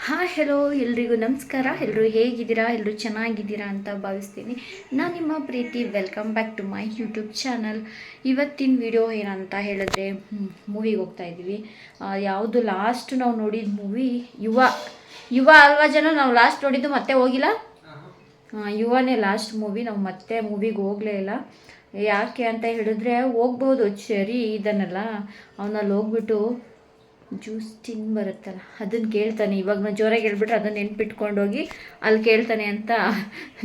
Hi hello ಎಲ್ರಿಗೂ ನಮಸ್ಕಾರ. ಎಲ್ಲರೂ ಹೇಗಿದ್ದೀರಾ? ಎಲ್ಲರೂ ಚೆನ್ನಾಗಿದ್ದೀರಾ ಅಂತ ಭಾವಿಸ್ತೀನಿ. ನಾನು ನಿಮ್ಮ ಪ್ರೀತಿ. Welcome back to my YouTube channel. ಇವತ್ತಿನ ವಿಡಿಯೋ ಏನಂತ ಹೇಳಿದ್ರೆ ಮೂವಿಗೆ ಹೋಗ್ತಾ ಇದ್ದೀವಿ. ಯಾವುದು ಲಾಸ್ಟ್ ನಾವು ನೋಡಿದ ಮೂವಿ ಯುವ ಅಲ್ವಾ ಜನ? ನಾವು ಲಾಸ್ಟ್ ನೋಡಿದ್ದು ಮತ್ತೆ ಹೋಗಿಲ್ಲ. ಯುವನೇ ಲಾಸ್ಟ್ ಮೂವಿ. ನಾವು ಮತ್ತೆ ಮೂವಿಗೆ ಹೋಗಲೇ ಇಲ್ಲ. ಯಾಕೆ ಅಂತ ಹೇಳಿದ್ರೆ ಹೋಗ್ಬೋದು, ಸರಿ ಇದನ್ನೆಲ್ಲ ಅವನಲ್ಲಿ ಹೋಗ್ಬಿಟ್ಟು ಜ್ಯೂಸ್ ಟಿನ್ ಬರುತ್ತಲ್ಲ ಅದನ್ನು ಕೇಳ್ತಾನೆ. ಇವಾಗ ನಾನು ಜೋರಾಗಿ ಹೇಳ್ಬಿಟ್ರೆ ಅದನ್ನು ನೆನ್ಪಿಟ್ಕೊಂಡೋಗಿ ಅಲ್ಲಿ ಕೇಳ್ತಾನೆ ಅಂತ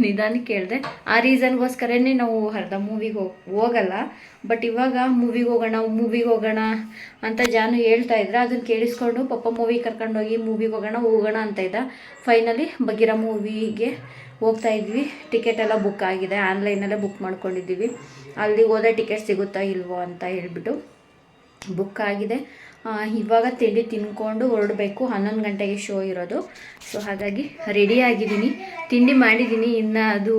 ನಿಧಾನಕ್ಕೆ ಕೇಳಿದೆ. ಆ ರೀಸನ್ಗೋಸ್ಕರನೇ ನಾವು ಅರ್ಧ ಮೂವಿಗೆ ಹೋಗಲ್ಲ. ಬಟ್ ಇವಾಗ ಮೂವಿಗೆ ಹೋಗೋಣ ಅಂತ ಜಾನು ಹೇಳ್ತಾ ಇದ್ರೆ ಅದನ್ನು ಕೇಳಿಸ್ಕೊಂಡು ಪಪ್ಪ ಮೂವಿಗೆ ಕರ್ಕೊಂಡೋಗಿ ಮೂವಿಗೆ ಹೋಗೋಣ ಅಂತ ಇದ್ದ. ಫೈನಲಿ ಬಗೀರ ಮೂವಿಗೆ ಹೋಗ್ತಾ ಇದ್ವಿ. ಟಿಕೆಟ್ ಎಲ್ಲ ಬುಕ್ ಆಗಿದೆ, ಆನ್ಲೈನಲ್ಲೇ ಬುಕ್ ಮಾಡ್ಕೊಂಡಿದ್ದೀವಿ. ಅಲ್ಲಿಗೆ ಹೋದರೆ ಟಿಕೆಟ್ ಸಿಗುತ್ತಾ ಇಲ್ವೋ ಅಂತ ಹೇಳ್ಬಿಟ್ಟು ಬುಕ್ ಆಗಿದೆ. ಇವಾಗ ತಿಂಡಿ ತಿನ್ಕೊಂಡು ಹೊರಡಬೇಕು. 11 ಗಂಟೆಗೆ ಶೋ ಇರೋದು. ಸೊ ಹಾಗಾಗಿ ರೆಡಿಯಾಗಿದ್ದೀನಿ, ತಿಂಡಿ ಮಾಡಿದ್ದೀನಿ. ಇನ್ನು ಅದು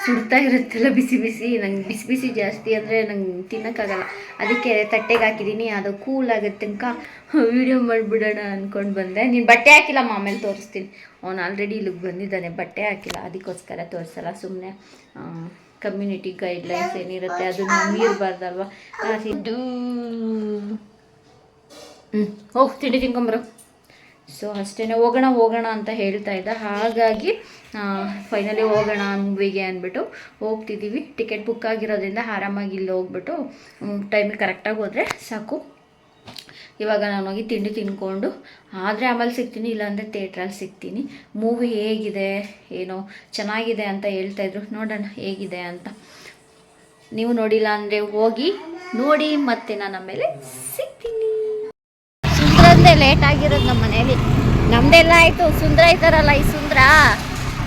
ಸುಡ್ತಾ ಇರುತ್ತಲ್ಲ ಬಿಸಿ ಬಿಸಿ, ನಂಗೆ ಬಿಸಿ ಬಿಸಿ ಜಾಸ್ತಿ ಅಂದರೆ ನಂಗೆ ತಿನ್ನೋಕ್ಕಾಗಲ್ಲ. ಅದಕ್ಕೆ ತಟ್ಟೆಗೆ ಹಾಕಿದ್ದೀನಿ. ಅದು ಕೂಲ್ ಆಗುತ್ತೆ ತನಕ ವೀಡಿಯೋ ಮಾಡಿಬಿಡೋಣ ಅಂದ್ಕೊಂಡು ಬಂದೆ. ನೀನು ಬಟ್ಟೆ ಹಾಕಿಲ್ಲ, ಆಮೇಲೆ ತೋರಿಸ್ತೀನಿ. ಅವನು ಆಲ್ರೆಡಿ ಇಲ್ಲಿಗೆ ಬಂದಿದ್ದಾನೆ, ಬಟ್ಟೆ ಹಾಕಿಲ್ಲ, ಅದಕ್ಕೋಸ್ಕರ ತೋರಿಸಲ್ಲ. ಸುಮ್ಮನೆ ಕಮ್ಯುನಿಟಿ ಗೈಡ್ಲೈನ್ಸ್ ಏನಿರುತ್ತೆ ಅದನ್ನು ಮೀರಬಾರ್ದಲ್ವ. ಇದು ಹೋಗಿ ತಿಂಡಿ ತಿನ್ಕೊಂಬರು. ಸೊ ಅಷ್ಟೇ, ಹೋಗೋಣ ಅಂತ ಹೇಳ್ತಾ ಇದ್ದ. ಹಾಗಾಗಿ ಫೈನಲಿ ಹೋಗೋಣ ಮೂವಿಗೆ ಅಂದ್ಬಿಟ್ಟು ಹೋಗ್ತಿದ್ದೀವಿ. ಟಿಕೆಟ್ ಬುಕ್ ಆಗಿರೋದ್ರಿಂದ ಆರಾಮಾಗಿ ಇಲ್ಲಿ ಹೋಗ್ಬಿಟ್ಟು ಟೈಮಿಗೆ ಕರೆಕ್ಟಾಗಿ ಹೋದರೆ ಸಾಕು. ಇವಾಗ ನಾನು ಹೋಗಿ ತಿಂಡಿ ತಿನ್ಕೊಂಡು ಆದರೆ ಆಮೇಲೆ ಸಿಗ್ತೀನಿ, ಇಲ್ಲಾಂದರೆ ಥಿಯೇಟ್ರಲ್ಲಿ ಸಿಗ್ತೀನಿ. ಮೂವಿ ಹೇಗಿದೆ ಏನೋ ಚೆನ್ನಾಗಿದೆ ಅಂತ ಹೇಳ್ತಾಯಿದ್ರು. ನೋಡೋಣ ಹೇಗಿದೆ ಅಂತ. ನೀವು ನೋಡಿಲ್ಲ ಅಂದರೆ ಹೋಗಿ ನೋಡಿ, ಮತ್ತೆ ನಾನು ಆಮೇಲೆ ಸಿಗ್ತೀನಿ. ಸುಂದ್ರಂದೇ ಲೇಟ್ ಆಗಿರೋದು ನಮ್ಮ ಮನೇಲಿ. ನಮ್ದೆಲ್ಲ ಆಯಿತು. ಸುಂದ್ರ ಇದ್ದಾರಲ್ಲ, ಈ ಸುಂದ್ರ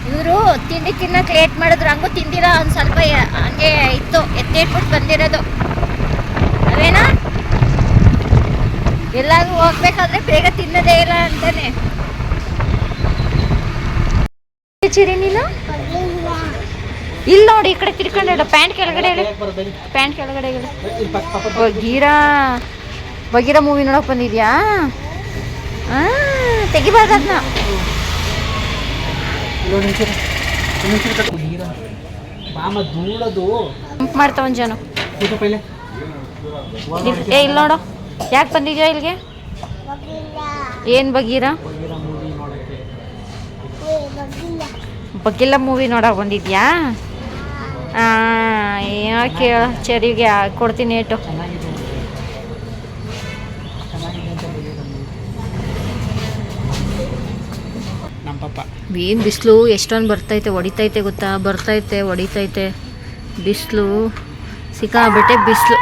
ಇವರು ತಿಂಡಿ ತಿನ್ನೋಕೆ ಲೇಟ್ ಮಾಡಿದ್ರು. ಹಂಗೂ ತಿಂದಿರೋ ಒಂದು ಸ್ವಲ್ಪ ಹಂಗೆ ಇತ್ತು, ಎತ್ತಿಟ್ಬಿಟ್ಟು ಬಂದಿರೋದು. ಅವೇನಾ ಎಲ್ಲಾದ್ರೂ ಹೋಗ್ಬೇಕಾದ್ರೆ ಬೇಗ ತಿನ್ನೋದೇ ಇಲ್ಲ ಅಂತಾನೆ. ಚಿರಿ ನೀನು ಇಲ್ಲಿ ನೋಡಿ, ಈ ಕಡೆ ತಿರ್ಕೊಂಡು ಪ್ಯಾಂಟ್ ಕೆಳಗಡೆ ಬಗೀರ ಮೂವಿ ನೋಡೋಕೆ ಬಂದಿದ್ಯಾ? ತೆಗಿಬಾರ್ದು ಅದನ್ನ. ಮಾಡ್ತಾವನ್ ಜನ. ಇಲ್ಲಿ ನೋಡು, ಯಾಕೆ ಬಂದಿದ್ಯಾ ಇಲ್ಲಿಗೆ? ಏನು ಬಗೀರ? ಬಗ್ಗಿಲ್ಲ ಮೂವಿ ನೋಡೋಕೆ ಬಂದಿದ್ಯಾ? ಯಾಕೆ ಚರಿಗೆ ಕೊಡ್ತೀನಿ ಏಟು. ಏನು ಬಿಸಿಲು ಎಷ್ಟೊಂದು ಬರ್ತೈತೆ ಹೊಡಿತೈತೆ ಗೊತ್ತಾ? ಹೊಡಿತೈತೆ ಬಿಸಿಲು, ಸಿಕ್ಕಾಬಿಟ್ಟೆ ಬಿಸಿಲು.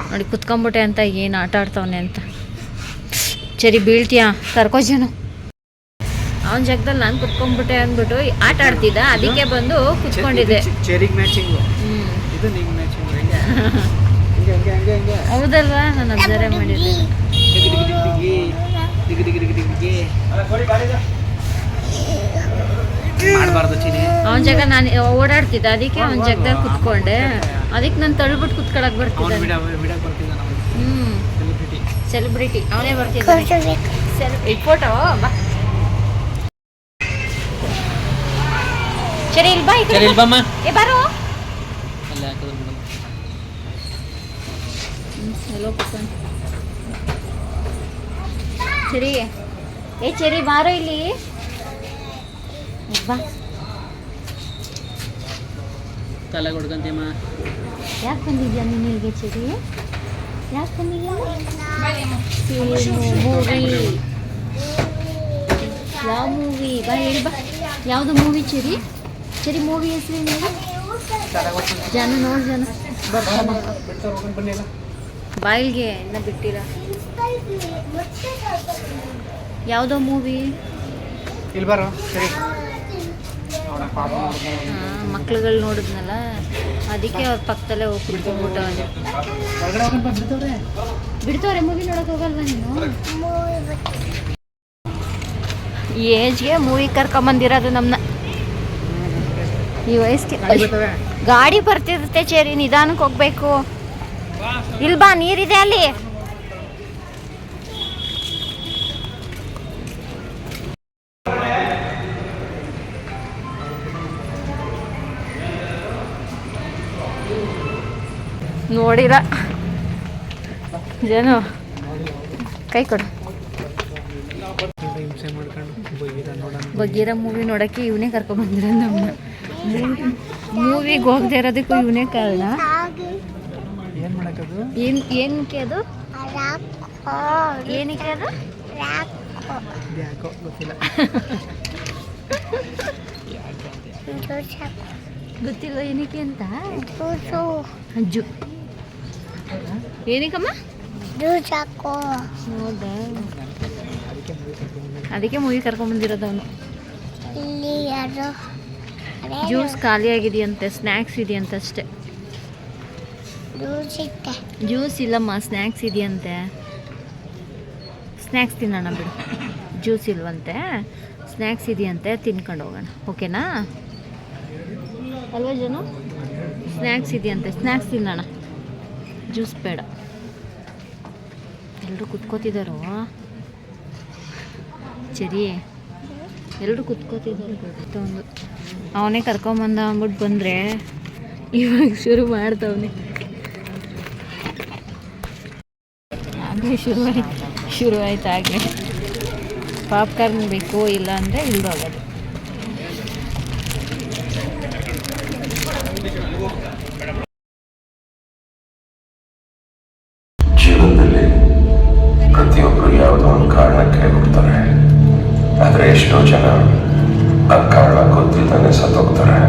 ನೋಡಿ ಕುತ್ಕೊಂಬಿಟ್ಟೆ ಅಂತ ಏನು ಆಟ ಆಡ್ತಾವನೆ ಅಂತ. ಸರಿ ಬೀಳ್ತೀಯಾ? ಕರ್ಕೋಜನು ಅವನ ಜಾಗದಲ್ಲಿ ನಾನು ಕುತ್ಕೊಂಡ್ಬಿಟ್ಟೆ ಅಂದ್ಬಿಟ್ಟು ಆಟ ಆಡ್ತಿದ್ದ. ಅದಕ್ಕೆ ಬಂದು ಕುತ್ಕೊಂಡಿದ್ದೆ. ಹೌದಲ್ವಾ? ನಾನು ಅಬ್ಸರ್ವ್ ಮಾಡಿದ್ದೆ. ಅವನ ಜಾಗ ನಾನು ಓಡಾಡ್ತಿದ್ದೆ, ಅದಕ್ಕೆ ಅವನ ಜಾಗದಲ್ಲಿ ಕುತ್ಕೊಂಡೆ. ಅದಕ್ಕೆ ನಾನು ತಳ್ಬಿಟ್ಟು ಕುತ್ಕೊಳಕ್ ಬರ್ತಿದ್ದೆ. ಸೆಲೆಬ್ರಿಟಿ ಅವನೇ ಬರ್ತಿದ್ದ. ಫೋಟೋ ಬಾ. ಸರಿ ಇಲ್ಲಿ ಬಾ, ಏ ಬಾರೋ. ಹಲೋ ಕುತ್ಕೊಂಡು. ಸರಿ ಏ ಚೆರಿ ಬಾರೋ ಇಲ್ಲಿ ಬಾ. ತಲೆ ಕೊಡ್ಕಂತೀಮ್ಮ. ಯಾಕೆ ಬಂದಿದ್ಯಾ ನೀನು ಇಲ್ಲಿಗೆ ಚೆರಿ? ಯಾಕೆ ಬಂದಿದ್ಯಾ? ಮೂವಿ ಯಾವ ಮೂವಿ? ಬಾ ಹೇಳಿ ಬಾ. ಯಾವುದು ಮೂವಿ ಚೆರಿ? ಮೂವಿ ಹೆಸರು ನೀವು? ಜನ ನೋಡಿ ಜನ ಬರ್ತಾನೆ ಬಾಯಿಲ್ಗೆ ಇನ್ನೂ ಬಿಟ್ಟಿಲ್ಲ. ಯಾವುದೋ ಮೂವಿ? ಮಕ್ಳುಗಳು ನೋಡಿದ್ನಲ್ಲ, ಅದಕ್ಕೆ ಅವ್ರ ಪಕ್ಕದಲ್ಲೇ ಹೋಗಿ ಕುತ್ಕೊಂಡ್ಬಿಟ್ಟವನೆ. ಬಿಡ್ತವ್ರೆ ಮೂವಿ ನೋಡೋಕೆ ಹೋಗಲ್ವ ನೀನು? ಈ ಏಜ್ಗೆ ಮೂವಿ ಕರ್ಕೊಂಬಂದಿರೋದು ನಮ್ಮನ್ನ. ಈ ವಯಸ್ಸಿಗೆ ಗಾಡಿ ಬರ್ತಿರುತ್ತೆ ಚೇರಿ, ನಿಧಾನಕ್ಕೆ ಹೋಗ್ಬೇಕು. ಇಲ್ಲಿ ಬಾ, ನೀರಿದೆ ಅಲ್ಲಿ. ನೋಡಿಲ್ಲ ಜನು ಕೈ ಕೊಡು. ಬಗೀರ ಮೂವಿ ನೋಡೋಕ್ಕೆ ಇವನೇ ಕರ್ಕೊಂಡ್ಬಂದಿರ ನಮ್ಮನ್ನ. ಮೂವಿಗೆ ಹೋಗದೆ ಇರೋದಕ್ಕೂ ಇವನೇ ಕಾರಣ. ಏನಕ್ಕೆ ಅದು ಏನಕ್ಕೆ ಅದು ಗೊತ್ತಿಲ್ಲ ಏನಕ್ಕೆ ಅಂತ. ಅಜ್ಜು ಏನಕ್ಕಮ್ಮ ಹೌದಾ, ಅದಕ್ಕೆ ಮೂವಿ ಕರ್ಕೊಂಡ್ಬಂದಿರೋದು ಅವನು. ಜ್ಯೂಸ್ ಖಾಲಿ ಆಗಿದೆಯಂತೆ, ಸ್ನ್ಯಾಕ್ಸ್ ಇದೆಯಂತೆ ಅಷ್ಟೇ. ಜ್ಯೂಸ್ ಇಲ್ಲಮ್ಮ, ಸ್ನ್ಯಾಕ್ಸ್ ಇದೆಯಂತೆ. ಸ್ನ್ಯಾಕ್ಸ್ ತಿನ್ನೋಣ ಬಿಡು, ಜ್ಯೂಸ್ ಇಲ್ವಂತೆ, ಸ್ನ್ಯಾಕ್ಸ್ ಇದೆಯಂತೆ, ತಿನ್ಕೊಂಡು ಹೋಗೋಣ. ಓಕೆನಾ ಅಲ್ವಾ ಜನು? ಸ್ನ್ಯಾಕ್ಸ್ ಇದೆಯಂತೆ, ಸ್ನ್ಯಾಕ್ಸ್ ತಿನ್ನೋಣ, ಜ್ಯೂಸ್ ಬೇಡ. ಎಲ್ಲರೂ ಕುತ್ಕೋತಿದ್ದಾರೋ ಸರಿ, ಎಲ್ಲರೂ ಕುತ್ಕೋತಿದ್ದಾರೆ. ಒಂದು ಅವನೇ ಕರ್ಕೊಂಬಂದ ಅಂದ್ಬಿಟ್ಟು ಬಂದರೆ ಇವಾಗ ಶುರು ಮಾಡ್ತವನೆ. ಆಗಲೇ ಶುರುವಾಯ್ತು ಆಗಲೇ. ಪಾಪ್ಕಾರ್ನ್ ಬೇಕು, ಇಲ್ಲ ಅಂದರೆ ಇಲ್ಲೂ ಆಗೋದು. ಜೀವನದಲ್ಲಿ ಪ್ರತಿಯೊಬ್ಬರು ಯಾವುದೋ ಒಂದು ಕಾರಣಕ್ಕೆ ಹೋಗ್ತಾರೆ, ಆದರೆ ಎಷ್ಟೋ ಜನ ಆ ಕಾರಣ ಗೊತ್ತಿಲ್ಲದೇ ಸತ್ತೋಗ್ತಾರೆ.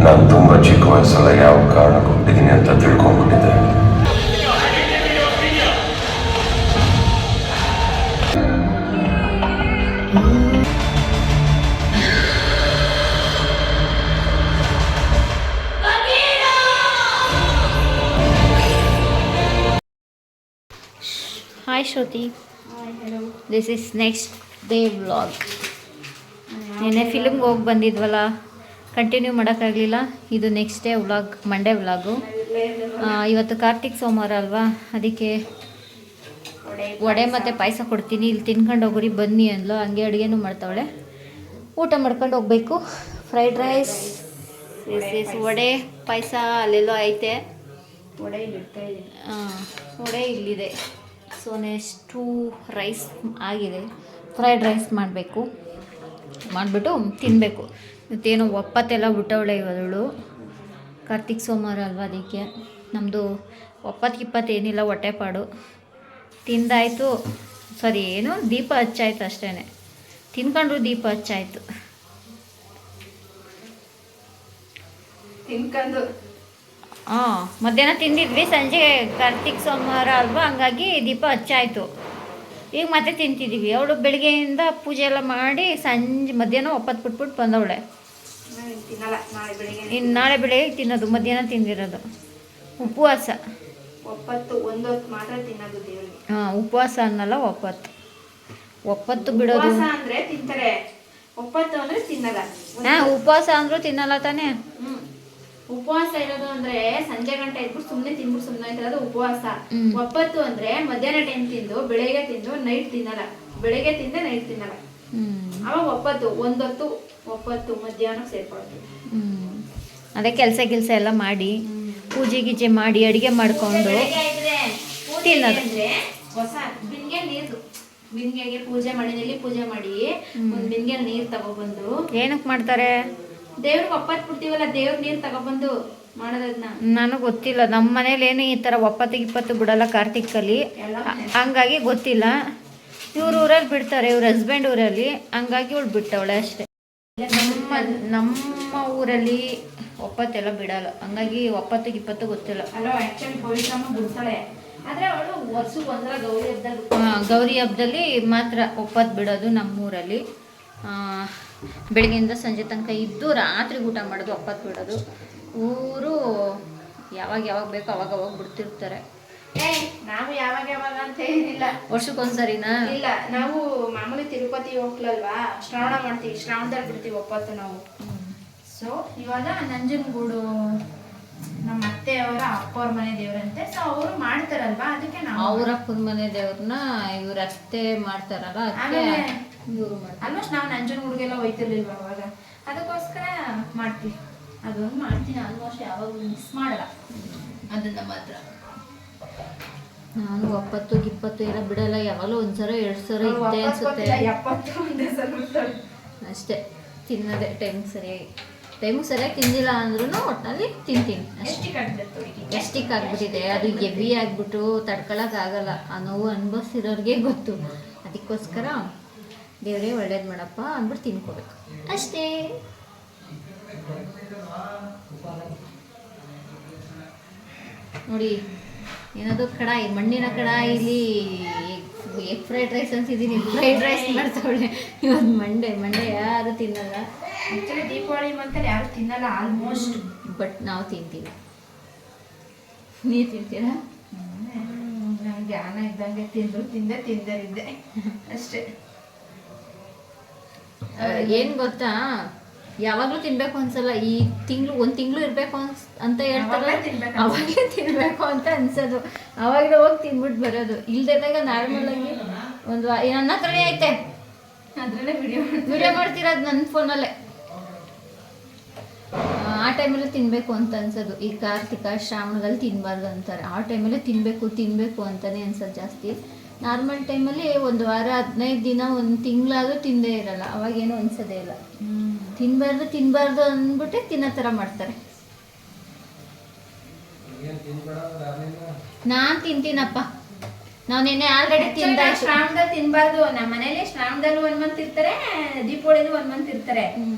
ನಾನು ತುಂಬ ಚಿಕ್ಕ ವಯಸ್ಸಲ್ಲ ಯಾವ ಕಾರಣ ಕೊಟ್ಟಿದ್ದೀನಿ ಅಂತ ತಿಳ್ಕೊಂಡ್ಬಿಟ್ಟಿದ್ದೆ. Hi Shruti, this is next day vlog. ನಿನ್ನೆ ಫಿಲ್ಮ್ಗೆ ಹೋಗಿ ಬಂದಿದ್ವಲ್ಲ, ಕಂಟಿನ್ಯೂ ಮಾಡೋಕ್ಕಾಗಲಿಲ್ಲ. ಇದು next day vlog, Monday vlog. ಇವತ್ತು ಕಾರ್ತಿಕ್ ಸೋಮವಾರ ಅಲ್ವಾ, ಅದಕ್ಕೆ ವಡೆ ಮತ್ತು ಪಾಯಸ ಕೊಡ್ತೀನಿ, ಇಲ್ಲಿ ತಿನ್ಕೊಂಡು ಹೋಗ್ರಿ ಬನ್ನಿ ಅಂದ್ಲು. ಹಂಗೆ ಅಡುಗೆನೂ ಮಾಡ್ತಾವಳೆ, ಊಟ ಮಾಡ್ಕೊಂಡು ಹೋಗಬೇಕು. ಫ್ರೈಡ್ ರೈಸ್, ವಡೆ ಪಾಯಸ ಅಲ್ಲೆಲ್ಲೋ ಐತೆ. ವಡೆ ಇಲ್ಲಿದೆ. ಸೊ ನೆಕ್ಸ್ಟು ರೈಸ್ ಆಗಿದೆ, ಫ್ರೈಡ್ ರೈಸ್ ಮಾಡಬೇಕು, ಮಾಡಿಬಿಟ್ಟು ತಿನ್ನಬೇಕು. ಮತ್ತೇನೋ ಒಪ್ಪತ್ತೆಲ್ಲ ಬಿಟ್ಟವಳೆ ಇವಳು. ಕಾರ್ತಿಕ್ ಸೋಮವಾರ ಅಲ್ವಾ, ಅದಕ್ಕೆ ನಮ್ಮದು ಒಪ್ಪತ್ತೇನಿಲ್ಲ, ಹೊಟ್ಟೆಪಾಡು. ತಿಂದಾಯಿತು, ಸರಿ ಏನು ದೀಪ ಹಚ್ಚಾಯ್ತು ಅಷ್ಟೇ, ತಿನ್ಕೊಂಡ್ರು ದೀಪ ಹಚ್ಚಾಯ್ತು. ತಿನ್ಕೊಂಡು ಮಧ್ಯಾಹ್ನ ತಿಂದಿದ್ವಿ, ಸಂಜೆ ಕಾರ್ತಿಕ್ ಸೋಮವಾರ ಅಲ್ವಾ, ಹಂಗಾಗಿ ದೀಪ ಹಚ್ಚಾಯಿತು. ಈಗ ಮತ್ತೆ ತಿಂತಿದ್ದೀವಿ. ಅವಳು ಬೆಳಗ್ಗೆಯಿಂದ ಪೂಜೆ ಎಲ್ಲ ಮಾಡಿ ಸಂಜೆ ಮಧ್ಯಾಹ್ನ ಒಪ್ಪತ್ತು ಬಿಟ್ಬಿಟ್ಟು ಬಂದವಳೆ. ಇನ್ನು ನಾಳೆ ಬೆಳಗ್ಗೆ ತಿನ್ನೋದು, ಮಧ್ಯಾಹ್ನ ತಿಂದಿರೋದು. ಉಪವಾಸ, ಒಪ್ಪತ್ತು ಒಂದು ಹೊತ್ತು ಮಾತ್ರ ತಿನ್ನೋದು ದೇವರಿಗೆ. ಉಪವಾಸ ಅನ್ನಲ್ಲ, ಒಪ್ಪತ್ತು ಬಿಡೋದು ಅಂದರೆ ತಿಂತಾರೆ, ಒಪ್ಪತ್ತು ಅಂದರೆ ತಿನ್ನಲ್ಲ. ಉಪವಾಸ ಅಂದರೂ ತಿನ್ನಲ್ಲ ತಾನೇ. ಉಪವಾಸ ಇರೋದು ಅಂದ್ರೆ ಸಂಜೆ ಗಂಟೆ ಇದ್ಬಿಟ್ಟು ಸುಮ್ಮನೆ ತಿನ್ಬಿಟ್ಟು ಸುಮ್ಮನೆ ಇರೋದು ಉಪವಾಸ. ಒಪ್ಪತ್ತು ಅಂದ್ರೆ ಮಧ್ಯಾಹ್ನ ಟೈಮ್ ತಿಂದು ಬೆಳಗ್ಗೆ ತಿಂದು ನೈಟ್ ತಿನ್ನಲ್ಲ, ಬೆಳಗ್ಗೆ ತಿಂದೆ ನೈಟ್ ತಿನ್ನಲ್ಲ. ಅವಾಗ ಒಪ್ಪತ್ತು ಒಂದೊತ್ತು, ಒಪ್ಪತ್ತು ಮಧ್ಯಾಹ್ನ ಸೇರ್ಕೊಳ್ಳೋದು. ಅದೇ ಕೆಲಸ ಎಲ್ಲ ಮಾಡಿ, ಪೂಜೆ ಗೀಜೆ ಮಾಡಿ, ಅಡಿಗೆ ಮಾಡ್ಕೊಂಡು ತಿನ್ನೋದು. ಹೊಸ ಬಿನ್ಗೆ ನೀರು, ಬಿನ್ಗೆಗೆ ಪೂಜೆ ಮಾಡಿ, ನೆಲ್ಲಿ ಪೂಜೆ ಮಾಡಿ ಒಂದು ಬಿನ್ಗೆ ನೀರು ತಗೊಬಂದು ಏನಕ್ಕೆ ಮಾಡ್ತಾರೆ? ದೇವ್ರಿಗೆ ಒಪ್ಪತ್ತು ಬಿಡ್ತೀವಲ್ಲ, ದೇವ್ರ ನೀರು ತಗೊಬಂದು ಮಾಡೋದನ್ನ. ನನಗೆ ಗೊತ್ತಿಲ್ಲ, ನಮ್ಮ ಮನೇಲಿ ಏನು ಈ ಥರ ಒಪ್ಪತ್ತು ಬಿಡಲ್ಲ ಕಾರ್ತಿಕಲ್ಲಿ, ಹಂಗಾಗಿ ಗೊತ್ತಿಲ್ಲ. ಇವ್ರ ಊರಲ್ಲಿ ಬಿಡ್ತಾರೆ, ಇವ್ರ ಹಸ್ಬೆಂಡ್ ಊರಲ್ಲಿ, ಹಂಗಾಗಿ ಇವಳು ಬಿಟ್ಟವಳೆ ಅಷ್ಟೇ. ನಮ್ಮ ಊರಲ್ಲಿ ಒಪ್ಪತ್ತೆಲ್ಲ ಬಿಡಲ್ಲ, ಹಂಗಾಗಿ ಒಪ್ಪತ್ತು ಗೊತ್ತಿಲ್ಲ. ಅಲ್ಲ ಆ್ಯಕ್ಚುಲಿ ಪವಿತ್ರಮ್ಮ ಬಿಡ್ತಾಳೆ, ಆದರೆ ಅವಳು ವರ್ಷಕ್ಕೆ ಒಂದರ ಗೌರಿ ಹಬ್ಬದಲ್ಲಿ ಮಾತ್ರ ಒಪ್ಪತ್ತು ಬಿಡೋದು ನಮ್ಮೂರಲ್ಲಿ. ಬೆಳಗ್ಗೆಯಿಂದ ಸಂಜೆ ತನಕ ಇದ್ದು ರಾತ್ರಿ ಊಟ ಮಾಡೋದು, ಒಪ್ಪತ್ತು ಬಿಡೋದು. ಊರು ಯಾವಾಗ ಬೇಕೋ ಅವಾಗ ಬಿಡ್ತಿರ್ತಾರೆ. ನಾವು ಯಾವಾಗ ಅಂತ ಏನಿಲ್ಲ, ವರ್ಷಕ್ಕೊಂದ್ಸರಿನಾ? ಇಲ್ಲ, ನಾವು ಮಾಮೂಲಿ ತಿರುಪತಿ ಹೋಗ್ಲಲ್ವಾ, ಶ್ರಾವಣ ಮಾಡ್ತೀವಿ, ಶ್ರಾವಣದಲ್ಲಿ ಬಿಡ್ತೀವಿ ಒಪ್ಪತ್ತು ನಾವು. ಸೊ ಇವಾಗ ನಂಜನಗೂಡು ನಮ್ಮ ಅತ್ತೆಯವರ ಅಪ್ಪವ್ರ ಮನೆ ದೇವ್ರಂತೆ, ಸೊ ಅವರು ಮಾಡ್ತಾರಲ್ವಾ, ಅದಕ್ಕೆ ನಾವು ಅವ್ರ ಅಪ್ಪನ ಮನೆ ದೇವ್ರನ್ನ ಇವ್ರ ಅತ್ತೆ ಮಾಡ್ತಾರಲ್ಲ, ಆಲ್ಮೋಸ್ಟ್ ನಾವು ನಂಜನಗೂಡಿಗೆಲ್ಲ ಹೋಯ್ತಿರ್ಲಿಲ್ವ ಅವಾಗ, ಅದಕ್ಕೋಸ್ಕರ ಮಾಡ್ತೀವಿ. ಅದೊಂದು ಮಾಡ್ತೀನಿ, ಆಲ್ಮೋಸ್ಟ್ ಯಾವಾಗ ಮಿಸ್ ಮಾಡಲ್ಲ. ಅದನ್ನ ಮಾತ್ರ ನಾನು 70 ಎಲ್ಲ ಬಿಡಲ್ಲ, ಯಾವಾಗಲೂ 1 ಸಲ 2 ಸಲ ಇದ್ದೇ ಅನ್ಸುತ್ತೆ. 70 ಒಂದೇ ಸಲ ಅಷ್ಟೇ ತಿನ್ನೋದೇ ಟೈಮಿಗೆ ಸರಿಯಾಗಿ ತಿಂದಿಲ್ಲ ಅಂದ್ರೂ ಒಟ್ಟಿನಲ್ಲಿ ತಿಂತೀನಿ ಅಷ್ಟೇ. ಗ್ಯಾಸ್ಟಿಕ್ ಆಗಿಬಿಟ್ಟಿದೆ, ಅದು ಹೆವಿ ಆಗಿಬಿಟ್ಟು ತಡ್ಕೊಳಕ್ಕಾಗಲ್ಲ. ಆ ನೋವು ಅನುಭವಿಸಿರೋರಿಗೆ ಗೊತ್ತು. ಅದಕ್ಕೋಸ್ಕರ ದೇವರೇ ಒಳ್ಳೇದು ಮಾಡಪ್ಪ ಅಂದ್ಬಿಟ್ಟು ತಿನ್ಕೋಬೇಕು ಅಷ್ಟೇ. ನೋಡಿ ಏನದು ಕಡಾಯಿ, ಮಣ್ಣಿನ ಕಡಾಯಿಲಿ ಎಗ್ ಫ್ರೈಡ್ ರೈಸ್ ಅಂತಿದ್ದೀನಿ, ಫ್ರೈಡ್ ರೈಸ್ ಮಾಡ್ತಾವಳೆ ಇವತ್ತು. ಮಂಡೆ ಯಾರು ತಿನ್ನಲ್ಲ. ಆಕ್ಚುಲಿ ದೀಪಾವಳಿ ಮಂತಲ್ಲಿ ಯಾರು ತಿನ್ನಲ್ಲ ಆಲ್ಮೋಸ್ಟ್, ಬಟ್ ನಾವು ತಿಂತೀವಿ. ನೀವು ತಿಂತೀರಾ? ನಂಗೆ ಜ್ಞಾನ ಇದ್ದಂಗೆ ತಿಂದರಿದ್ದೆ ಅಷ್ಟೇ. ಏನು ಗೊತ್ತಾ, ಯಾವಾಗಲೂ ತಿನ್ಬೇಕು ಅನ್ಸಲ್ಲ. ಈ ಒಂದು ತಿಂಗಳು ಇರಬೇಕು ಅಂತ ಹೇಳ್ತಾರೆ, ಅವಾಗಲೇ ತಿನ್ಬೇಕು ಅಂತ ಅನ್ಸೋದು. ಅವಾಗಲೇ ಹೋಗಿ ತಿನ್ಬಿಟ್ಟು ಬರೋದು. ಇಲ್ದಿದ್ದಾಗ ನಾರ್ಮಲ್ ಆಗಿ ಒಂದು ನನ್ನ ಹತ್ರನೇ ಐತೆ, ಅದರಲ್ಲೇ ವಿಡಿಯೋ ಮಾಡ್ತಿರೋದು ನನ್ನ ಫೋನಲ್ಲೇ. ಆ ಟೈಮಲ್ಲೇ ತಿನ್ನಬೇಕು ಅಂತ ಅನ್ಸೋದು. ಈ ಕಾರ್ತಿಕ ಶ್ರಾವಣದಲ್ಲಿ ತಿನ್ನಬಾರ್ದು ಅಂತಾರೆ, ಆ ಟೈಮಲ್ಲೇ ತಿನ್ನಬೇಕು ಅಂತಲೇ ಅನ್ಸೋದು ಜಾಸ್ತಿ. ನಾರ್ಮಲ್ ಟೈಮಲ್ಲಿ 1 ವಾರ 15 ದಿನ 1 ತಿಂಗಳಾದರೂ ತಿಂದೇ ಇರಲ್ಲ, ಅವಾಗೇನು ಅನ್ಸೋದೇ ಇಲ್ಲ. ತಿನ್ನಬಾರ್ದು ಅಂದ್ಬಿಟ್ಟೆ ತಿನ್ನೋ ಥರ ಮಾಡ್ತಾರೆ. ನಾನು ತಿಂತೀನಪ್ಪ, ನಾವು ನೆನ್ನೆ ಆಲ್ರೆಡಿ ತಿಂದ. ಶ್ರಾವಣದಲ್ಲಿ ತಿನ್ಬಾರ್ದು. ನಮ್ಮ ಮನೇಲಿ ಶ್ರಾವಣದಲ್ಲೂ 1 ಮಂತ್ ಇರ್ತಾರೆ, ದೀಪಾವಳಿದು 1 ಮಂತ್ ಇರ್ತಾರೆ.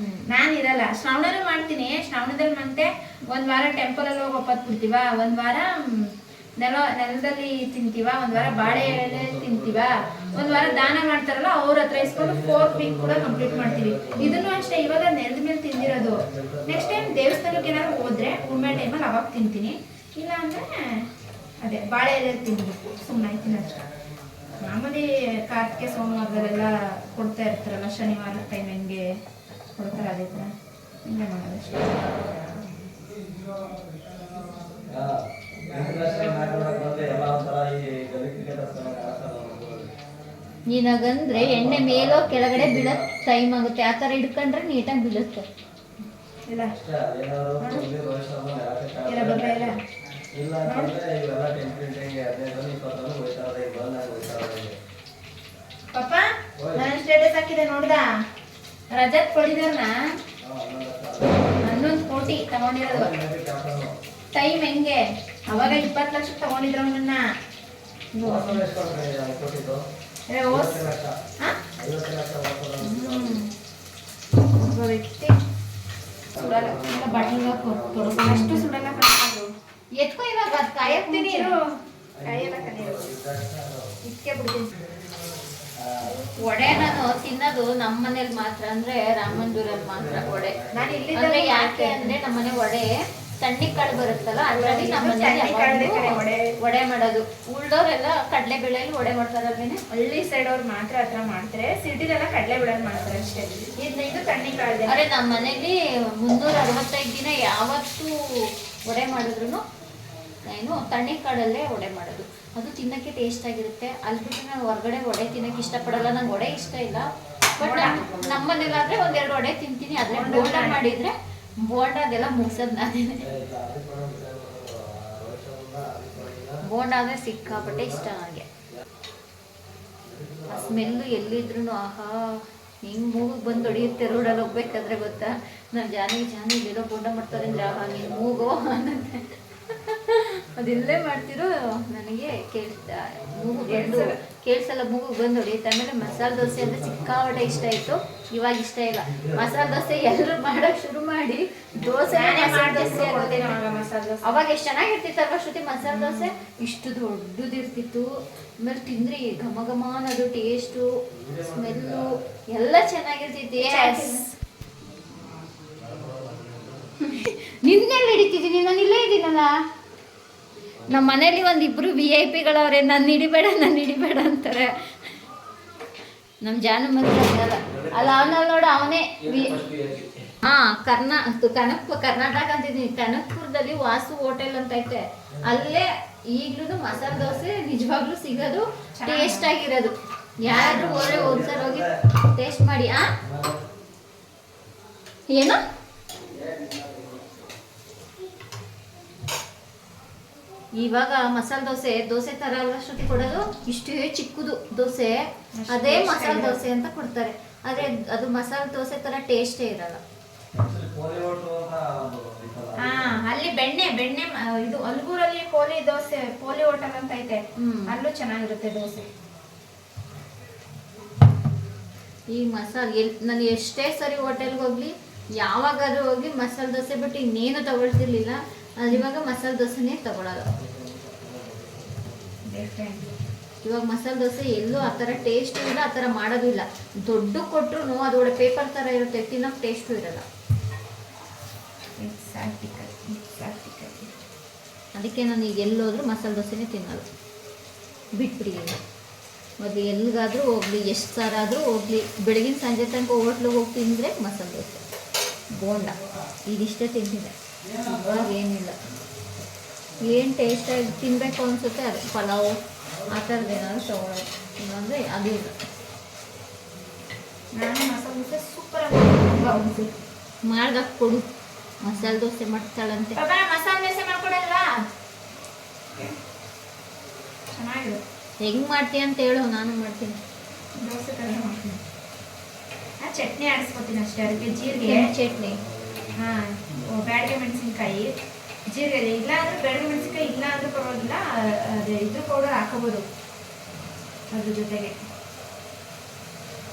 ನಾನು ಇರಲ್ಲ. ಶ್ರಾವಣನೂ ಮಾಡ್ತೀನಿ. ಶ್ರಾವಣದಲ್ಲಿ ಮತ್ತೆ 1 ವಾರ ಟೆಂಪಲ್ ಅಲ್ಲಿ ಹೋಗಿ ಒಪ್ಪತ್ ಬಿಡ್ತೀವ, 1 ವಾರ ನೆಲದಲ್ಲಿ ತಿಂತೀವ, 1 ವಾರ ಬಾಳೆ ಎಲೆ ತಿಂತೀವ, 1 ವಾರ ದಾನ ಮಾಡ್ತಾರಲ್ಲ ಅವ್ರ ಹತ್ರ ಇಸ್ಕೊಂಡು 4 ವೀಕ್ ಕೂಡ ಕಂಪ್ಲೀಟ್ ಮಾಡ್ತೀವಿ. ಇದನ್ನು ಅಷ್ಟೇ, ಇವಾಗ ನೆಲದ ಮೇಲೆ ತಿಂದಿರೋದು. ನೆಕ್ಸ್ಟ್ ಟೈಮ್ ದೇವಸ್ಥಾನಕ್ಕೆ ಏನಾದ್ರು ಹೋದ್ರೆ ಹುಣ್ಮೆ ಟೈಮಲ್ಲಿ ಅವಾಗ ತಿಂತೀನಿ. ಇಲ್ಲ ಅಂದ್ರೆ ಅದೇ ಬಾಳೆ ಎಲೆ ತಿಂದ್ಬಿಟ್ಟು ಸುಮ್ಮನೆ ಆಯ್ತೀನಿ ಅಷ್ಟೇ. ಮಾಮೂಲಿ ಕಾರ್ತಿಕೆ ಸೋಮವಾರದಲ್ಲೆಲ್ಲ ಕೊಡ್ತಾ ಇರ್ತಾರಲ್ಲ, ಶನಿವಾರ ಟೈಮ್ ಹೆಂಗೆ ಕೊಡ್ತಾರೆ ಅದೇ ಥರ ಹಿಂಗೆ ಮಾಡೋದಷ್ಟೇ. ನೀನಾಗಂದ್ರೆ ಎಣ್ಣೆ ಮೇಲೋ ಕೆಳಗಡೆ ಬೀಳೋ ಟೈಮ್ ಆಗುತ್ತೆ, ಆ ಥರ ಹಿಡ್ಕೊಂಡ್ರೆ ನೀಟಾಗಿ ಬೀಳುತ್ತೆ. ಇಲ್ಲ ಬರ್ತಾ ಇಲ್ಲ ಪಾಪ, ನಾನು ಸ್ಟೇಟಸ್ ಹಾಕಿದೆ ನೋಡ್ದ? ರಜತ್ ಕೊಡಿದಾರನ 11 ಕೋಟಿ ತಗೊಂಡಿರೋದು. ಟೈಮ್ ಹೆಂಗೆ ಅವಾಗ 20 ಲಕ್ಷ ತಗೊಂಡಿದ್ರು ಅವನನ್ನ. ವ್ಯಕ್ತಿ ಸುಡಲ್ಲ, ಅಷ್ಟು ಸುಡಲ್ಲ. ಎತ್ಕೊ ಇವಾಗ ಅದು ಕಾಯಕ್ತೀನಿ, ಕಾಯೆಲ್ಲ ಕಲಿಯೋದು ಇದಕ್ಕೆ ಬಿಡ್ತೀನಿ. ವಡೆ ನಾನು ತಿನ್ನೋದು ನಮ್ಮ ಮನೇಲಿ ಮಾತ್ರ, ಅಂದ್ರೆ ರಾಮಂದೂರಲ್ಲಿ ಮಾತ್ರ ವಡೆ. ನಾನು ಇಲ್ಲಿ ಅಂದ್ರೆ ಯಾಕೆ ಅಂದ್ರೆ ನಮ್ಮನೆ ವಡೆ ತಣ್ಣಿ ಕಾಳು ಬರುತ್ತಲ್ಲ, ಅದ್ರಲ್ಲಿ ನಮ್ಮ ಮನೇಲಿ ವಡೆ ಮಾಡೋದು. ಉಳ್ದವ್ರೆಲ್ಲ ಕಡಲೆ ಬೇಳೆಯಲ್ಲಿ ವಡೆ ಮಾಡ್ತಾರಲ್ವೇನೆ. ಹಳ್ಳಿ ಸೈಡ್ ಅವ್ರು ಮಾತ್ರ ಹತ್ರ ಮಾಡ್ತಾರೆ, ಸಿಟಿಲೆಲ್ಲ ಕಡಲೆ ಬೇಳೆ ಮಾಡ್ತಾರೆ ಅಷ್ಟೇ. ಇದು ತಣ್ಣಿ ಕಾಳು. ಅರೆ ನಮ್ಮ ಮನೇಲಿ 365 ದಿನ ಯಾವತ್ತೂ ವಡೆ ಮಾಡಿದ್ರು ಏನು ತಣ್ಣಿ ಕಾಳಲ್ಲೇ ವಡೆ ಮಾಡೋದು. ಅದು ತಿನ್ನಕ್ಕೆ ಟೇಸ್ಟ್ ಆಗಿರುತ್ತೆ. ಅಲ್ಲಿ ಬಿಟ್ಟು ನಾನು ಹೊರಗಡೆ ವಡೆ ತಿನ್ನಕ್ಕೆ ಇಷ್ಟಪಡಲ್ಲ, ನಂಗೆ ವಡೆ ಇಷ್ಟ ಇಲ್ಲ. ಬಟ್ ನಮ್ಮ ಮನೇಲಾದ್ರೆ 1-2 ವಡೆ ತಿಂತೀನಿ. ಆದರೆ ಬೋಂಡ ಮಾಡಿದ್ರೆ ಬೋಂಡ ಅದೆಲ್ಲ ಮುಗಿಸೋದು ನಾನೇನೆ. ಬೋಂಡ ಅಂದರೆ ಸಿಕ್ಕಾಪಟ್ಟೆ ಇಷ್ಟ ನನಗೆ. ಆ ಸ್ಮೆಲ್ಲು ಎಲ್ಲಿದ್ರು ಆಹಾ ಹಿಂಗೆ ಮೂಗಿಗೆ ಬಂದು ಹೊಡಿಯುತ್ತೆ. ರೋಡಲ್ಲಿ ಹೋಗ್ಬೇಕಾದ್ರೆ ಗೊತ್ತಾ, ನಾನು ಜಾನಿ ಇಲ್ಲೆಲ್ಲೋ ಬೋಂಡ ಮಾಡ್ತಾರೆ ಅಂದರೆ ಆಹಾ ನೀನು ಮೂಗೋ ಅನ್ನತ್ತೆ. ಅದಿಲ್ಲೇ ಮಾಡ್ತಿರೋ ನನಗೆ ಕೇಳಿಸಲ್ಲ, ಮೂಗಿಗೆ ಬಂದು ಹೊಡಿಯುತ್ತೆ. ಆಮೇಲೆ ಮಸಾಲೆ ದೋಸೆ ಅಂದರೆ ಸಿಕ್ಕಾಪಟ್ಟೆ ಇಷ್ಟ ಆಯಿತು. ಇವಾಗ ಇಷ್ಟ ಇಲ್ಲ. ಮಸಾಲೆ ದೋಸೆ ಎಲ್ಲರೂ ಮಾಡೋಕ್ಕೆ ಶುರು ಮಾಡಿ ದೋಸೆ ಅವಾಗ ಎಷ್ಟು ಚೆನ್ನಾಗಿರ್ತಿತ್ತಲ್ವ ಶ್ರುತಿ. ಮಸಾಲೆ ದೋಸೆ ಇಷ್ಟು ದೊಡ್ಡದಿರ್ತಿತ್ತು. ಆಮೇಲೆ ತಿಂದ್ರಿ ಘಮ ಘಮ ಅನ್ನೋದು, ಟೇಸ್ಟು ಸ್ಮೆಲ್ಲು ಎಲ್ಲ ಚೆನ್ನಾಗಿರ್ತಿತ್ತು. ನಿನ್ನೆಲ್ಲ ಹಿಡಿತಿದ್ದೀನಿ, ನಾನು ಇಲ್ಲೇ ಇದ್ದೀನಲ್ಲ. ನಮ್ಮ ಮನೇಲಿ 1-2 VIP-ಗಳವ್ರೆ, ನಾನು ಹಿಡಿಬೇಡ ಅಂತಾರೆ. ನಮ್ಮ ಜಾನು ಮಾತ್ರ ಆಗಲ್ಲ. ಅಲ್ಲ ಅವನಲ್ಲಿ ನೋಡು, ಅವನೇ ಕರ್ನಾಟಕ ಅಂತಿದ್ದೀನಿ. ಕನಕಪುರದಲ್ಲಿ ವಾಸು ಹೋಟೆಲ್ ಅಂತ ಐತೆ, ಅಲ್ಲೇ ಈಗ್ಲೂ ಮಸಾಲೆ ದೋಸೆ ನಿಜವಾಗ್ಲೂ ಸಿಗೋದು, ಟೇಸ್ಟ್ ಆಗಿರೋದು. ಯಾರಾದ್ರೂ ಹೋದ್ರೆ ಒಂದ್ಸಲ ಹೋಗಿ ಟೇಸ್ಟ್ ಮಾಡಿ. ಏನು ಇವಾಗ ಮಸಾಲೆ ದೋಸೆ ಥರ ಅಲ್ವಾ ಶ್ರುತಿ ಕೊಡೋದು, ಇಷ್ಟೇ ಚಿಕ್ಕದು ದೋಸೆ, ಅದೇ ಮಸಾಲೆ ದೋಸೆ ಅಂತ ಕೊಡ್ತಾರೆ. ಆದರೆ ಅದು ಮಸಾಲೆ ದೋಸೆ ಥರ ಟೇಸ್ಟೇ ಇರಲ್ಲ. ಅಲ್ಲಿ ಬೆಣ್ಣೆ ಇದು ಅಲ್ಗೂರಲ್ಲಿ ಪೋಲಿ ಹೋಟೆಲ್ ಅಂತ ಐತೆ, ಅಲ್ಲೂ ಚೆನ್ನಾಗಿರುತ್ತೆ ದೋಸೆ. ಈ ಮಸಾಲೆ ನಾನು ಎಷ್ಟೇ ಸರಿ ಹೋಟೆಲ್ಗೆ ಹೋಗ್ಲಿ, ಯಾವಾಗಾದ್ರೂ ಹೋಗಿ ಮಸಾಲೆ ದೋಸೆ ಬಿಟ್ಟು ಇನ್ನೇನು ತಗೊಳ್ತಿರ್ಲಿಲ್ಲ. ಅದು ಇವಾಗ ಮಸಾಲೆ ದೋಸೆನೇ ತಗೊಳ್ಳೋದು. ಇವಾಗ ಮಸಾಲೆ ದೋಸೆ ಎಲ್ಲೂ ಆ ಥರ ಟೇಸ್ಟು ಇಲ್ಲ, ಆ ಥರ ಮಾಡೋದು ಇಲ್ಲ. ದೊಡ್ಡ ಕೊಟ್ಟರು ಅದೊಳಗೆ ಪೇಪರ್ ಥರ ಇರುತ್ತೆ, ತಿನ್ನೋಕೆ ಟೇಸ್ಟು ಇರಲ್ಲ. ಅದಕ್ಕೆ ನಾನು ಈಗ ಎಲ್ಲೋದ್ರೂ ಮಸಾಲೆ ದೋಸೆನೇ ತಿನ್ನೋದು, ಬಿಟ್ಬಿಟ್ಟಿದ್ದೀನಿ. ಮೊದಲು ಎಲ್ಲಿಗಾದರೂ ಹೋಗಲಿ, ಎಷ್ಟು ಸಾರ ಆದರೂ ಹೋಗಲಿ, ಬೆಳಗಿನ ಸಂಜೆ ತನಕ ಹೋಟ್ಲಿಗೆ ಹೋಗಿ ತಿಂದರೆ ಮಸಾಲೆ ದೋಸೆ, ಬೋಂಡ ಇದಿಷ್ಟೇ ತಿಂತಿದ್ದೆ. ಇವಾಗ ಏನಿಲ್ಲ, ಏನು ಟೇಸ್ಟಾಗಿ ತಿನ್ನಬೇಕು ಅನಿಸುತ್ತೆ ಅದು ಪಲಾವು ಆ ಥರದ್ದು ಏನಾದ್ರು ತೊಗೊಳೋದು, ಇಲ್ಲಾಂದರೆ ಅದು ಇಲ್ಲ. ನಾನು ಮಸಾಲೆ ದೋಸೆ ಸೂಪರಾಗಿ ಮಾಡ್ದಾಗ ಕೊಡು, ಮಸಾಲೆ ದೋಸೆ ಮಾಡ್ತಾಳಂತೆ. ಮಸಾಲೆ ದೋಸೆ ಮಾಡ್ಕೊಡಲ್ವಾ? ಚೆನ್ನಾಗಿರುತ್ತೆ. ಹೆಂಗೆ ಮಾಡ್ತೀಯ ಅಂತ ಹೇಳು, ನಾನು ಮಾಡ್ತೀನಿ. ದೋಸೆ ಥರ ಮಾಡ್ತೀನಿ. ಚಟ್ನಿ ಆಡಿಸ್ಕೊತೀನಿ ಅಷ್ಟೇ. ಅದಕ್ಕೆ ಜೀರಿಗೆ ಚಟ್ನಿ, ಬ್ಯಾಡಿಗೆ ಮೆಣಸಿನ್ಕಾಯಿ, ಜೀರಿಗೆ ಇಲ್ಲ ಅಂದ್ರೆ ಬ್ಯಾಡಿಗೆ ಮೆಣಸಿನ್ಕಾಯಿ ಇಲ್ಲ ಅಂದ್ರೂ ಪರವಾಗಿಲ್ಲ, ಅದೇ ಇದ್ರ ಪೌಡರ್ ಹಾಕೋಬೋದು. ಅದ್ರ ಜೊತೆಗೆ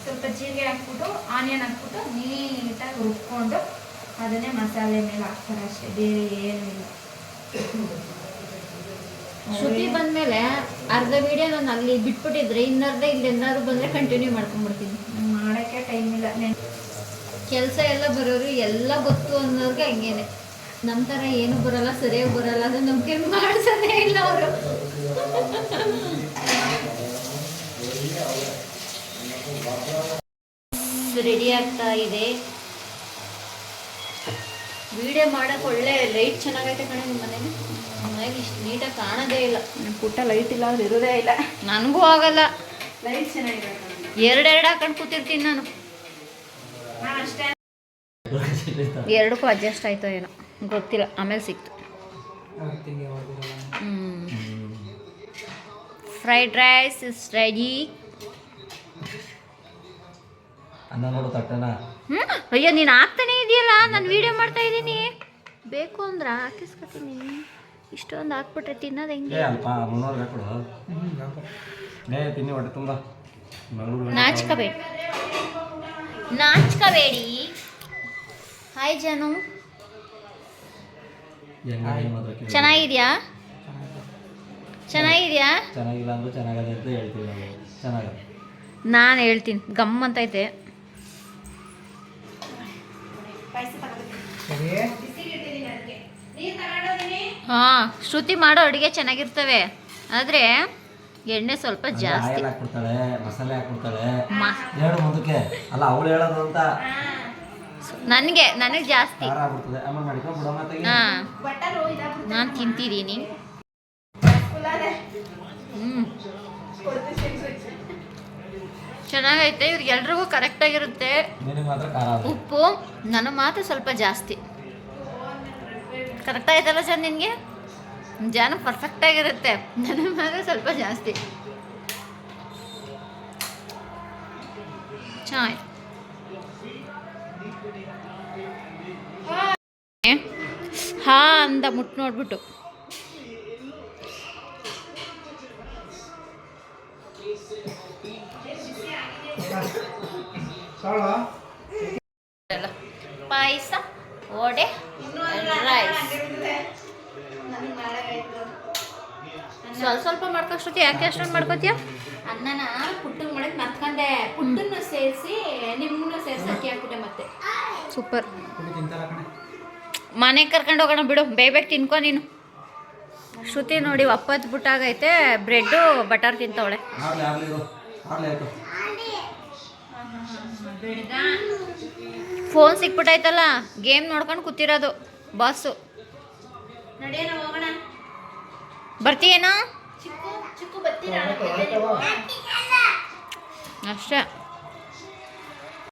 ಸ್ವಲ್ಪ ಜೀರಿಗೆ ಹಾಕ್ಬಿಟ್ಟು ಆನಿಯನ್ ಹಾಕ್ಬಿಟ್ಟು ನೀಟಾಗಿ ರುಬ್ಕೊಂಡು ಅದನ್ನೇ ಮಸಾಲೆ ಮೇಲೆ ಹಾಕ್ತಾರೆ ಅಷ್ಟೇ, ಬೇರೆ ಏನೂ ಇಲ್ಲ. ಶ್ರುತಿ ಬಂದಮೇಲೆ ಅರ್ಧ ವಿಡಿಯೋ ನಾನು ಅಲ್ಲಿ ಬಿಟ್ಬಿಟ್ಟಿದ್ರೆ ಇನ್ನರ್ಧ ಇಲ್ಲಿ ಏನಾದ್ರು ಬಂದರೆ ಕಂಟಿನ್ಯೂ ಮಾಡ್ಕೊಂಡ್ಬಿಡ್ತೀನಿ. ಮಾಡೋಕ್ಕೆ ಟೈಮ್ ಇಲ್ಲ. ಕೆಲಸ ಎಲ್ಲ ಬರೋರು ಎಲ್ಲ ಗೊತ್ತು ಅನ್ನೋರಿಗೆ ಹಂಗೇನೆ. ನಮ್ಮ ಥರ ಏನು ಬರಲ್ಲ, ಸರಿಯಾಗಿ ಬರಲ್ಲ, ಅದು ನಮಗೆ ಮಾಡಿಸೋದೇ ಇಲ್ಲ ಅವರು. ರೆಡಿ ಆಗ್ತಾ ಇದೆ. ವಿಡಿಯೋ ಮಾಡೋಕೆ ಒಳ್ಳೆ ಲೈಟ್ ಚೆನ್ನಾಗೈತೆ ಕಣೆ ನಿಮ್ಮ ಮನೇಲಿ. ಮನೇಲಿ ಇಷ್ಟು ನೀಟಾಗಿ ಕಾಣೋದೇ ಇಲ್ಲ. ಪುಟ್ಟ ಲೈಟ್ ಇಲ್ಲ ಅವ್ರು ಇರೋದೇ ಇಲ್ಲ. ನನಗೂ ಆಗಲ್ಲ, ಲೈಟ್ ಚೆನ್ನಾಗಿದೆ. ಎರಡೆರಡು ಹಾಕೊಂಡು ಕೂತಿರ್ತೀನಿ ನಾನು. ಅಷ್ಟೇ, ಎರಡಕ್ಕೂ ಅಡ್ಜಸ್ಟ್ ಆಯ್ತೋ ಏನೋ ಗೊತ್ತಿಲ್ಲ, ಆಮೇಲೆ ಸಿಕ್ತು. Fried rice is ready. ಅಯ್ಯೋ ನೀನು ಹಾಕ್ತಾನೆ ಇದೆಯಲ್ಲ, ನಾನು ವಿಡಿಯೋ ಮಾಡ್ತಾ ಇದ್ದೀನಿ. ಬೇಕು ಅಂದ್ರೆ ಹಾಕಿಸ್ಕೊತೀನಿ. ಇಷ್ಟೊಂದು ಹಾಕ್ಬಿಟ್ರೆ ತಿನ್ನೋದು ಹೆಂಗೆ? ನಾಚ್ಕೋಬೇಡಿ. ಹಾಯ್ ಜಾನು, ಚೆನ್ನಾಗಿದ್ಯಾ? ನಾನು ಹೇಳ್ತೀನಿ, ಗಮ್ ಅಂತೈತೆ. ಹಾಂ, ಶ್ರುತಿ ಮಾಡೋ ಅಡುಗೆ ಚೆನ್ನಾಗಿರ್ತವೆ, ಆದರೆ ಎಣ್ಣೆ ಸ್ವಲ್ಪ ಜಾಸ್ತಿ. ಮಸಾಲೆ ಹಾಕ್ಬಿಡ್ತಾಳೆ ಎರಡು ಮುಂದಕ್ಕೆ ಅಲ್ಲ, ಅವಳು ಹೇಳೋದು ಅಂತ. ನನಗೆ ಜಾಸ್ತಿ. ಹಾಂ, ನಾನು ತಿಂತಿದ್ದೀನಿ. ಚೆನ್ನಾಗೈತೆ. ಇವ್ರಿಗೆಲ್ರಿಗೂ ಕರೆಕ್ಟಾಗಿರುತ್ತೆ ಉಪ್ಪು, ನನಗೆ ಮಾತ್ರ ಸ್ವಲ್ಪ ಜಾಸ್ತಿ. ಕರೆಕ್ಟಾಗೈತಲ್ಲ ಸರ್ ನಿನಗೆ? ಜಾನು ಪರ್ಫೆಕ್ಟಾಗಿರುತ್ತೆ, ನನಗೆ ಮಾತ್ರ ಸ್ವಲ್ಪ ಜಾಸ್ತಿ. ಚೆನ್ನಾಗಿ ಹಾ ಅಂದ ಮುಟ್ಟು ನೋಡ್ಬಿಟ್ಟು. ಪಾಯಸ, ವಡೆ, ರೈಸ್ ಸ್ವಲ್ಪ ಮಾಡ್ಕೊ ಶ್ರುತಿ. ಯಾಕೆ ಅಷ್ಟೊಂದು ಮಾಡ್ಕೋತೀಯ? ಅನ್ನನ ಪುಟ್ಟಂಗೆ ಮಾಡಕ್ಕೆ ಮರ್ತ್ಕೊಂಡೆ, ಪುಟ್ಟನ್ನು ಸೇರಿಸಿ ನಿಮ್ಮನ್ನು ಸೇರಿಸಿ ಅಕ್ಕಿ ಹಾಕ್ಬಿಟ್ಟೆ ಮತ್ತೆ. ಸೂಪರ್. ಮನೆಗೆ ಕರ್ಕೊಂಡು ಹೋಗೋಣ ಬಿಡು, ಬೇಗ ತಿನ್ಕೊ ನೀನು. ಶ್ರುತಿ ನೋಡಿ ಒಪ್ಪತ್ತು ಬಿಟ್ಟಾಗೈತೆ, ಬ್ರೆಡ್ಡು ಬಟರ್ ತಿಂತವಳೆ. ಫೋನ್ ಸಿಕ್ಬಿಟ್ಟೈತಲ್ಲ, ಗೇಮ್ ನೋಡ್ಕೊಂಡು ಕೂತಿರೋದು ಬಾಸು. ನಡೆಯೋಣ ಹೋಗೋಣ. ಬರ್ತೀಯೇನೋ? ಚಿಕ್ಕು ಬರ್ತೀರಾ? ಅಷ್ಟೇ.